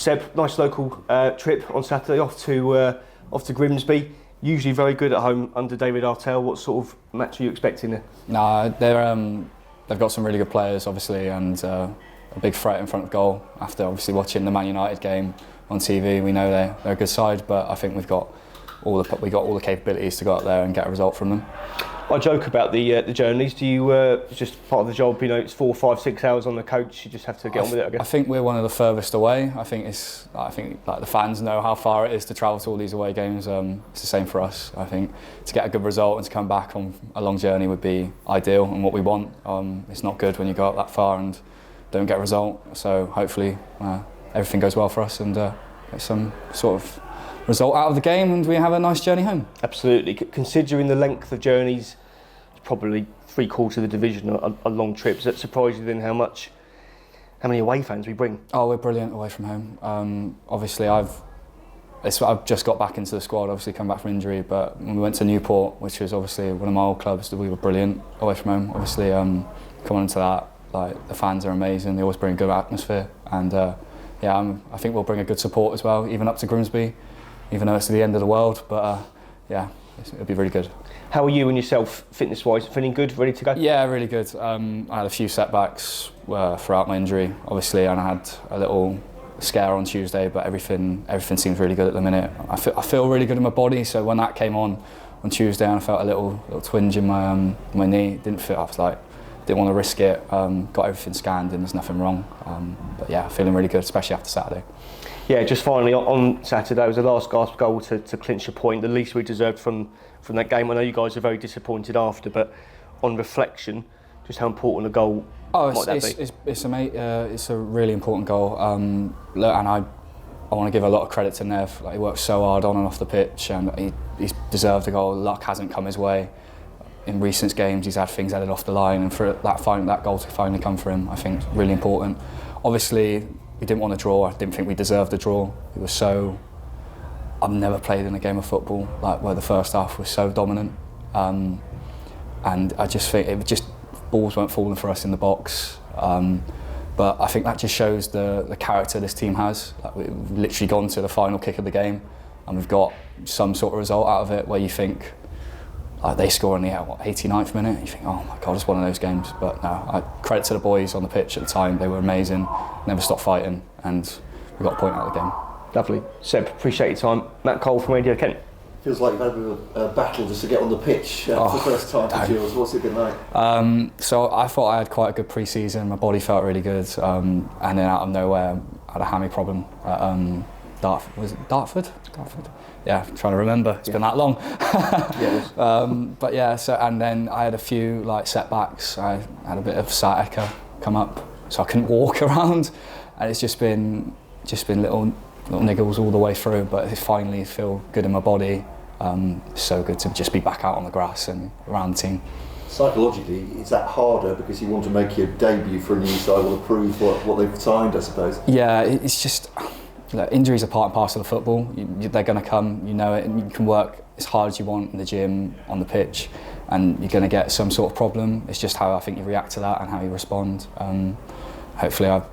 Seb, nice local trip on Saturday off to Grimsby. Usually very good at home under David Artell. What sort of match are you expecting there? No, they've got some really good players, obviously, and a big threat in front of goal. After obviously watching the Man United game on TV, we know they're a good side, but I think we got all the capabilities to go up there and get a result from them. I joke about the journeys. Do you just part of the job? You know, it's 4, 5, 6 hours on the coach. You just have to get on with it, I guess. I think we're one of the furthest away. I think like the fans know how far it is to travel to all these away games. It's the same for us. I think to get a good result and to come back on a long journey would be ideal and what we want. It's not good when you go up that far and don't get a result. So hopefully everything goes well for us and get some sort of result out of the game and we have a nice journey home. Absolutely. Considering the length of journeys, it's probably 3/4 of the division are long trips. That surprised you then how many away fans we bring? Oh, we're brilliant away from home. Obviously I've just got back into the squad, obviously come back from injury, but when we went to Newport, which was obviously one of my old clubs, we were brilliant away from home. Obviously coming into that, like the fans are amazing, they always bring a good atmosphere and I think we'll bring a good support as well, even up to Grimsby. Even though it's to the end of the world, but it'll be really good. How are you and yourself, fitness-wise? Feeling good, ready to go? Yeah, really good. I had a few setbacks throughout my injury, obviously, and I had a little scare on Tuesday, but everything seems really good at the minute. I feel really good in my body, so when that came on Tuesday, and I felt a little twinge in my knee. Didn't want to risk it. Got everything scanned, and there's nothing wrong. But yeah, feeling really good, especially after Saturday. Yeah, just finally on Saturday, it was the last gasp goal to clinch a point, the least we deserved from that game. I know you guys are very disappointed after, but on reflection, just how important a goal might that be? It's a really important goal. And I want to give a lot of credit to Nev. Like, he worked so hard on and off the pitch, and he's deserved a goal. Luck hasn't come his way. In recent games, he's had things headed off the line, and for that goal to finally come for him, I think really important. Obviously, we didn't want to draw. I didn't think we deserved a draw. I've never played in a game of football where the first half was so dominant, and I just think balls weren't falling for us in the box. But I think that just shows the character this team has. We've literally gone to the final kick of the game, and we've got some sort of result out of it where you think. They score in the 89th minute, you think, oh my God, it's one of those games. But no, credit to the boys on the pitch at the time, they were amazing, never stopped fighting, and we got a point out of the game. Lovely. Seb, appreciate your time. Matt Cole from Radio Kent. Feels like you've had a bit of a battle just to get on the pitch for the first time for Gills. What's it been like? So I thought I had quite a good pre-season, my body felt really good, and then out of nowhere I had a hammy problem at Dartford? Yeah, I'm trying to remember. It's been that long. But yeah, and then I had a few setbacks. I had a bit of sciatica come up, so I couldn't walk around, and it's just been little niggles all the way through. But it finally feel good in my body. So good to just be back out on the grass and around the team. Psychologically, is that harder because you want to make your debut for a new side, want to prove what they've signed, I suppose? Yeah, it's just. Injuries are part and parcel of football. They're going to come, you know it, and you can work as hard as you want in the gym, on the pitch, and you're going to get some sort of problem. It's just how I think you react to that and how you respond. Hopefully I've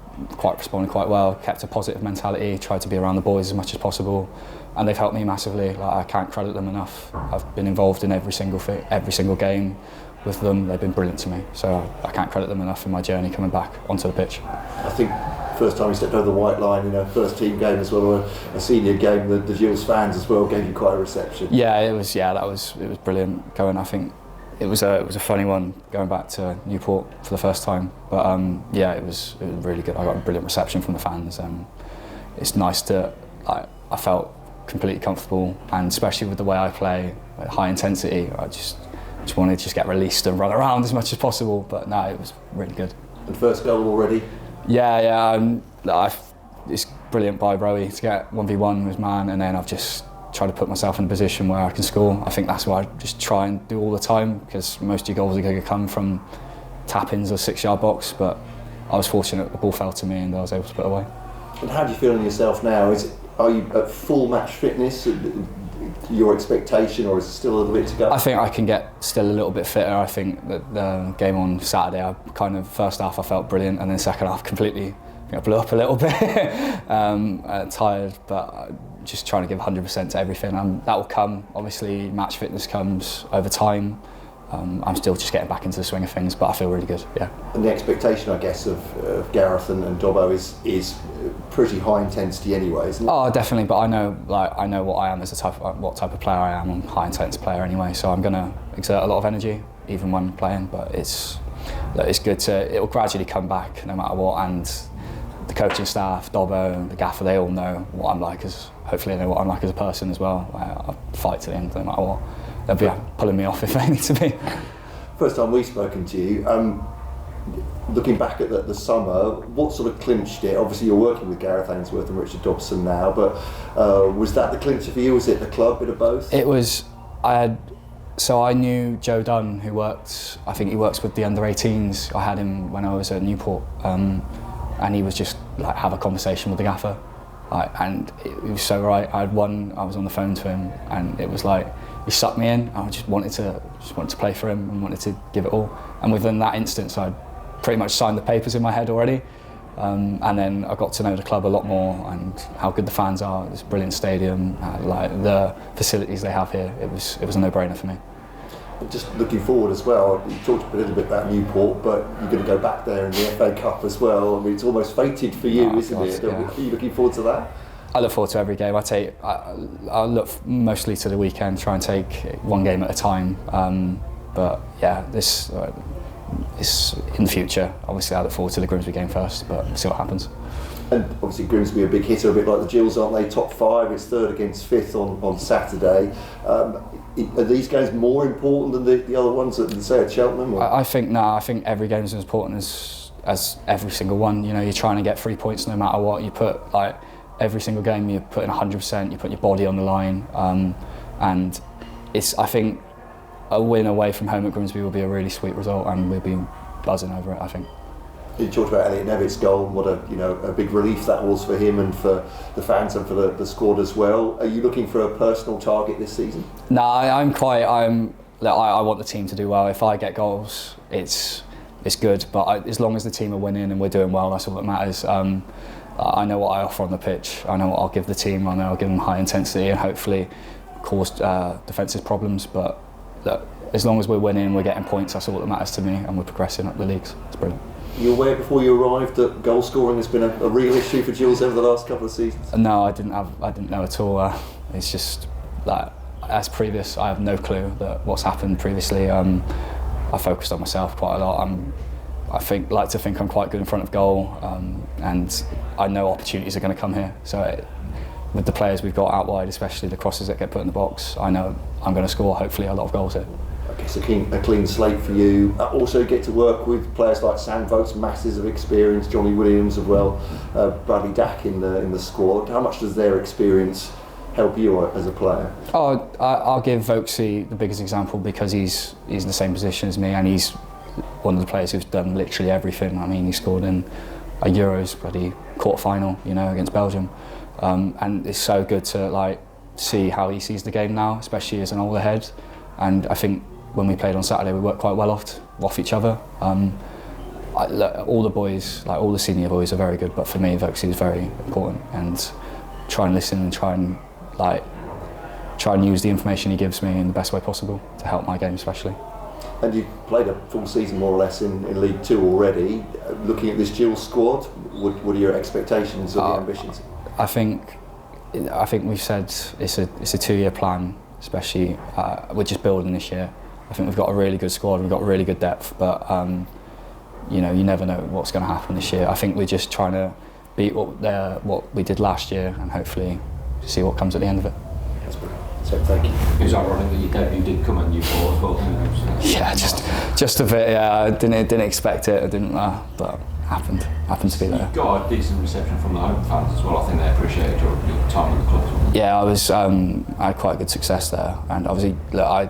responded quite well, kept a positive mentality, tried to be around the boys as much as possible, and they've helped me massively. I can't credit them enough. I've been involved in every single game with them. They've been brilliant to me, so I can't credit them enough in my journey coming back onto the pitch. I think first time you stepped over the white line, first team game as well, or a senior game, the Gills fans as well gave you quite a reception. Yeah, it was brilliant going. I think it was a funny one going back to Newport for the first time, but it was really good. I got a brilliant reception from the fans. It's nice to I felt completely comfortable, and especially with the way I play, high intensity. I just wanted to get released and run around as much as possible. But no, it was really good. And first goal already. Yeah. It's brilliant by Broey to get 1v1 with man, and then I've just tried to put myself in a position where I can score. I think that's what I just try and do all the time, because most of your goals are going to come from tap-ins or 6-yard box, but I was fortunate the ball fell to me and I was able to put it away. And how do you feel in yourself now? Are you at full match fitness, your expectation, or is it still a little bit to go? I think I can get still a little bit fitter. I think that the game on Saturday, first half I felt brilliant, and then second half completely I blew up a little bit, tired, but just trying to give 100% to everything. That will come. Obviously, match fitness comes over time. I'm still just getting back into the swing of things, but I feel really good. Yeah. And the expectation, I guess, of Gareth and Dobbo is pretty high intensity anyway, isn't it? Oh, definitely. But I know what I am as what type of player I am. I'm a high intense player anyway, so I'm going to exert a lot of energy even when playing. But it's good to. It will gradually come back no matter what. And the coaching staff, Dobbo, the gaffer, they all know what I'm like hopefully they know what I'm like as a person as well. I fight to the end no matter what. They'll be pulling me off if they need to be. First time we've spoken to you, looking back at the summer, what sort of clinched it? Obviously you're working with Gareth Ainsworth and Richard Dobson now, but was that the clincher for you? Was it the club, bit of both? It was. So I knew Joe Dunn, who works with the under-18s. I had him when I was at Newport, and he was just like have a conversation with the gaffer. And it was so right. I was on the phone to him, and it was like he sucked me in. I just wanted to play for him and wanted to give it all. And within that instance, I pretty much signed the papers in my head already. And then I got to know the club a lot more and how good the fans are. It's a brilliant stadium, like the facilities they have here. It was a no-brainer for me. Just looking forward as well, you talked a little bit about Newport, but you're going to go back there in the FA Cup as well. I mean, it's almost fated for you, isn't it? Yeah. Are you looking forward to that? I look forward to every game. I look mostly to the weekend, try and take one game at a time. But yeah, this is in the future. Obviously, I look forward to the Grimsby game first, but see what happens. And obviously Grimsby a big hitter, a bit like the Gills, aren't they? Top 5, it's 3rd against 5th on Saturday. Are these games more important than the other ones that say at Cheltenham? Or? I think every game is as important as every single one. You know, you're trying to get 3 points no matter what. You put like every single game, you put in 100%. You put your body on the line, and I think a win away from home at Grimsby will be a really sweet result, and we'll be buzzing over it, I think. You talked about Elliot Nevitt's goal, and what a big relief that was for him and for the fans and for the squad as well. Are you looking for a personal target this season? No, I want the team to do well. If I get goals, it's good. But as long as the team are winning and we're doing well, that's all that matters. I know what I offer on the pitch. I know what I'll give the team. I know I'll give them high intensity and hopefully cause defensive problems. But look, as long as we're winning, we're getting points. That's all that matters to me, and we're progressing up the leagues. It's brilliant. You aware before you arrived that goal scoring has been a real issue for Gills over the last couple of seasons? No, I didn't know at all. It's just like as previous, I have no clue that what's happened previously. I focused on myself quite a lot. I like to think I'm quite good in front of goal, and I know opportunities are going to come here. So with the players we've got out wide, especially the crosses that get put in the box, I know I'm going to score hopefully a lot of goals here. I guess a clean slate for you. Also get to work with players like Sam Vokes, masses of experience, Johnny Williams as well, Bradley Dack in the squad. How much does their experience help you as a player? Oh, I'll give Vokesy the biggest example because he's in the same position as me, and he's one of the players who's done literally everything. I mean, he scored in a Euros bloody quarter-final, against Belgium, and it's so good to see how he sees the game now, especially as an older head. And I think when we played on Saturday, we worked quite well off each other. All the boys, all the senior boys, are very good, but for me, Vokesy is very important. And try and listen and try and use the information he gives me in the best way possible to help my game, especially. And you've played a full season more or less in League Two already. Looking at this Gills squad, what are your expectations or the ambitions? I think we've said it's a 2-year plan. Especially, we're just building this year. I think we've got a really good squad, we've got really good depth, but you never know what's going to happen this year. I think we're just trying to beat what we did last year and hopefully see what comes at the end of it. That's brilliant. So thank you. It was ironic that your debut did come at Newport as well, didn't it? Yeah, just a bit. Yeah, I didn't expect it. I didn't, but happened to be there. You got a decent reception from the home fans as well. I think they appreciated your time at the club as well. Yeah, I had quite good success there, and obviously I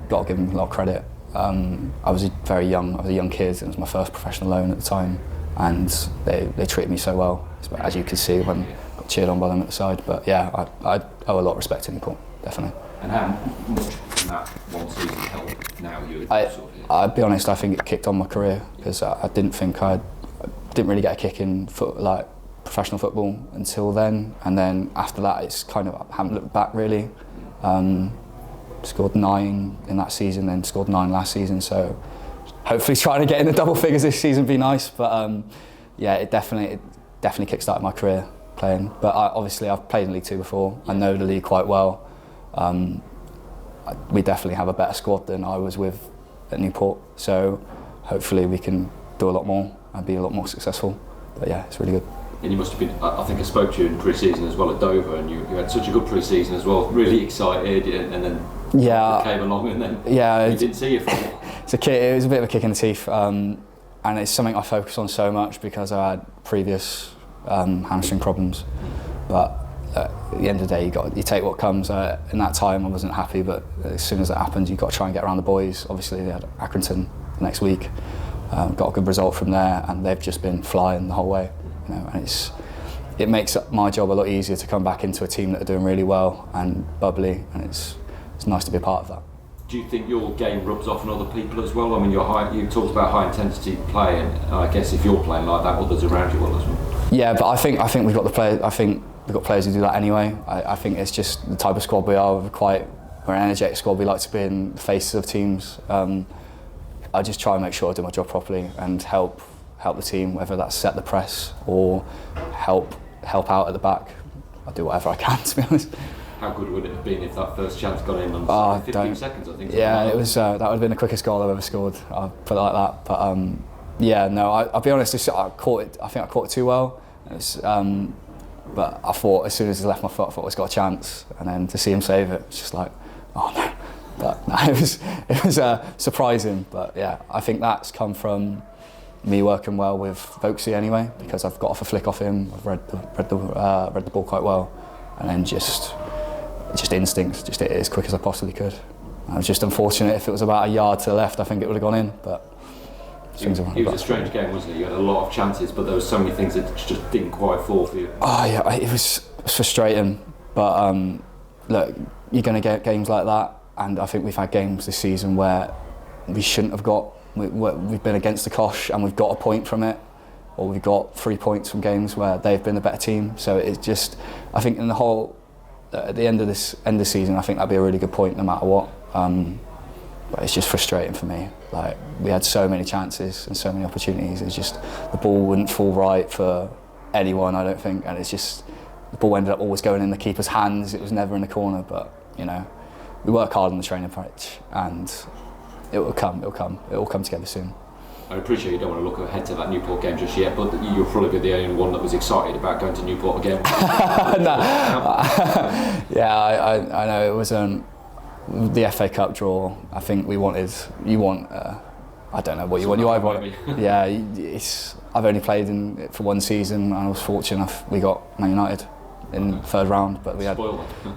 got to give them a lot of credit. I was a young kid. It was my first professional loan at the time, and they treated me so well, as you could see when I got cheered on by them at the side. But yeah, I owe a lot of respect to Newport, definitely. And how much in that one season helped now you? I'll be honest, I think it kicked on my career because I didn't think I'd didn't really get a kick in like professional football until then, and then after that it's kind of, I haven't looked back really. Scored 9 in that season, then scored 9 last season, so hopefully trying to get in the double figures this season would be nice. But yeah, it definitely kick-started my career playing. But obviously I've played in League 2 before, I know the league quite well. We definitely have a better squad than I was with at Newport, so hopefully we can do a lot more and be a lot more successful. But yeah, it's really good. And you must have been, I think I spoke to you in pre-season as well at Dover, and you had such a good pre-season as well, really excited, and then it came along, and then you didn't see you for it. It was a bit of a kick in the teeth, and it's something I focus on so much because I had previous hamstring problems. But at the end of the day, you take what comes. In that time I wasn't happy, but as soon as it happened, you've got to try and get around the boys. Obviously they had Accrington next week, got a good result from there, and they've just been flying the whole way. You know, and it makes my job a lot easier to come back into a team that are doing really well and bubbly, and it's nice to be a part of that. Do you think your game rubs off on other people as well? I mean, you talked about high intensity play, and I guess if you're playing like that, others around you will as well. Yeah, but I think we've got the players. I think we've got players who do that anyway. I think it's just the type of squad we are. We're an energetic squad. We like to be in the faces of teams. I just try and make sure I do my job properly and help the team, whether that's set the press or help out at the back. I do whatever I can, to be honest. How good would it have been if that first chance got in on 15 seconds, I think? Yeah, it was. That would have been the quickest goal I've ever scored. I'll put it like that. But yeah, no, I'll be honest. I caught it. I think I caught it too well. But I thought as soon as he left my foot, I thought he's got a chance. And then to see him save it, it's just like, oh no. But no, it was surprising. But yeah, I think that's come from me working well with Vokesy anyway, because I've got off a flick off him. I've read the ball quite well, and then just instincts, just hit it as quick as I possibly could. I was just unfortunate. If it was about a yard to the left, I think it would have gone in. But it was a strange game, wasn't it? You had a lot of chances, but there were so many things that just didn't quite fall for you. Oh yeah, it was frustrating. But look, you're going to get games like that, and I think we've had games this season where we shouldn't have got. We've been against the cosh and we've got a point from it, or we've got 3 points from games where they've been the better team. So it's just, I think in the whole, at the end of the season, I think that'd be a really good point no matter what. But it's just frustrating for me. Like, we had so many chances and so many opportunities. It's just the ball wouldn't fall right for anyone, I don't think, and it's just the ball ended up always going in the keeper's hands. It was never in the corner. But you know, we work hard on the training pitch, and it will come together soon. I appreciate you don't want to look ahead to that Newport game just yet, but you'll probably be the only one that was excited about going to Newport again. Yeah, I know it was the FA Cup draw. I think I don't know what you want. I want. Yeah, I've only played in it for one season, and I was fortunate enough we got Man United in the third round, but we had.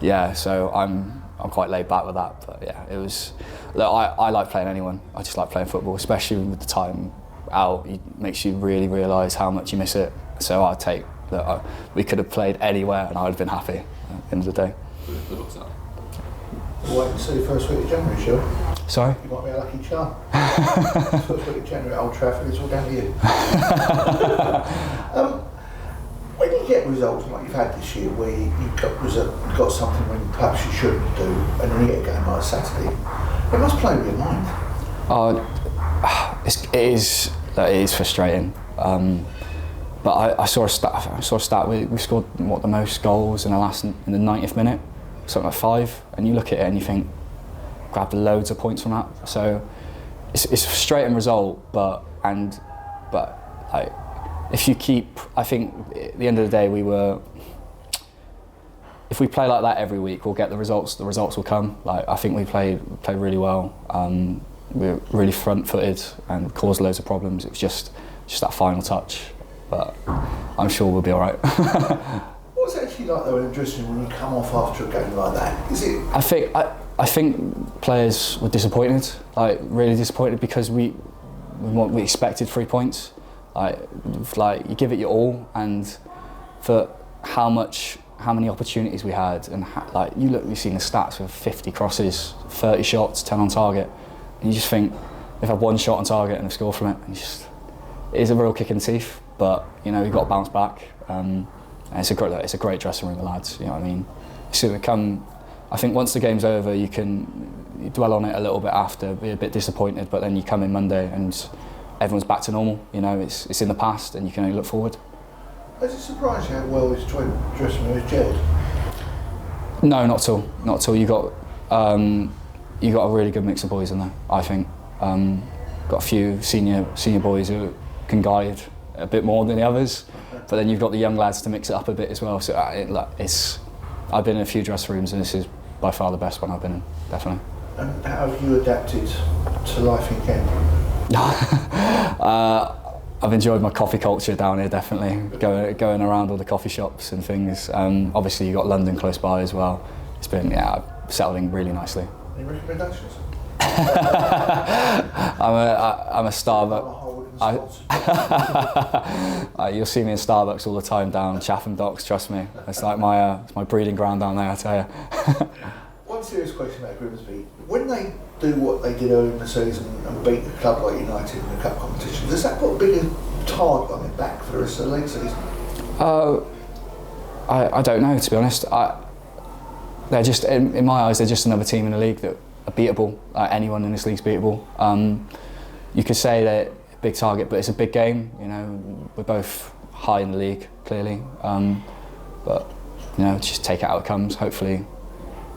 Yeah, so I'm quite laid back with that. But yeah, it was. Look, I like playing anyone. I just like playing football, especially with the time out. It makes you really realise how much you miss it. So I'd take that. We could have played anywhere, and I'd have been happy at the end of the day. Good luck to that. We'll wait and see first week of January, sure. Sorry? You might be a lucky charm. First week of January at Old Trafford, it's all down to you. When you get results like you've had this year, where you've got something when perhaps you shouldn't do, and then you get a game like Saturday, it must play with your mind. It is frustrating. But I saw a stat. We scored the most goals in the 90th minute, something like 5. And you look at it and you think, grabbed loads of points from that. So it's a frustrating result, but like, if you keep, I think at the end of the day if we play like that every week, we'll get the results. The results will come. Like, I think we played really well. We were really front-footed and caused loads of problems. It was just that final touch. But I'm sure we'll be all right. What's it actually like though in dressing room when you come off after a game like that? Is it? I think players were disappointed, like really disappointed, because we expected 3 points. Like you give it your all, and for how many opportunities we had, and you've seen the stats with 50 crosses, 30 shots, 10 on target, and you just think they've had 1 shot on target and they've scored from it, and it is a real kick in the teeth. but you know, we've got to bounce back. And it's a great dressing room, the lads. You know what I mean? So I think once the game's over, you dwell on it a little bit after, be a bit disappointed, but then you come in Monday and everyone's back to normal. You know, it's in the past, and you can only look forward. Has it surprised you how well this dressing room has gelled? No, not at all. Not at all. You got a really good mix of boys in there, I think. Got a few senior boys who can guide a bit more than the others, but then you've got the young lads to mix it up a bit as well. So I've been in a few dressing rooms, and this is by far the best one I've been in, definitely. And how have you adapted to life in Kent? I've enjoyed my coffee culture down here, definitely. Going around all the coffee shops and things. Obviously, you've got London close by as well. It's been, I've settled in really nicely. Any recommendations? I'm a Starbucks. You'll see me in Starbucks all the time down Chatham Docks, trust me. It's like it's my breeding ground down there, I tell you. One serious question about Grimsby. When they do what they did early in the season and beat a club like United in the cup competition, does that put a bigger target on their back for the rest of the league season? I don't know, to be honest. They're just, in my eyes, they're just another team in the league that are beatable. Anyone in this league's beatable. You could say they're a big target, but it's a big game. You know, we're both high in the league, clearly. But you know, just take it how it comes. Hopefully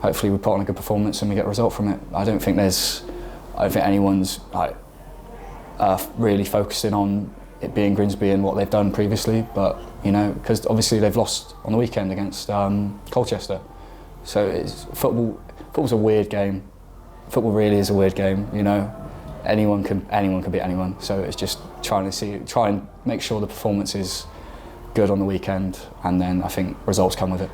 we put on a good performance and we get a result from it. I don't think anyone's really focusing on it being Grimsby and what they've done previously. But you know, because obviously they've lost on the weekend against Colchester. So football's a weird game. Football really is a weird game. You know, anyone can beat anyone. So it's just try and make sure the performance is good on the weekend, and then I think results come with it.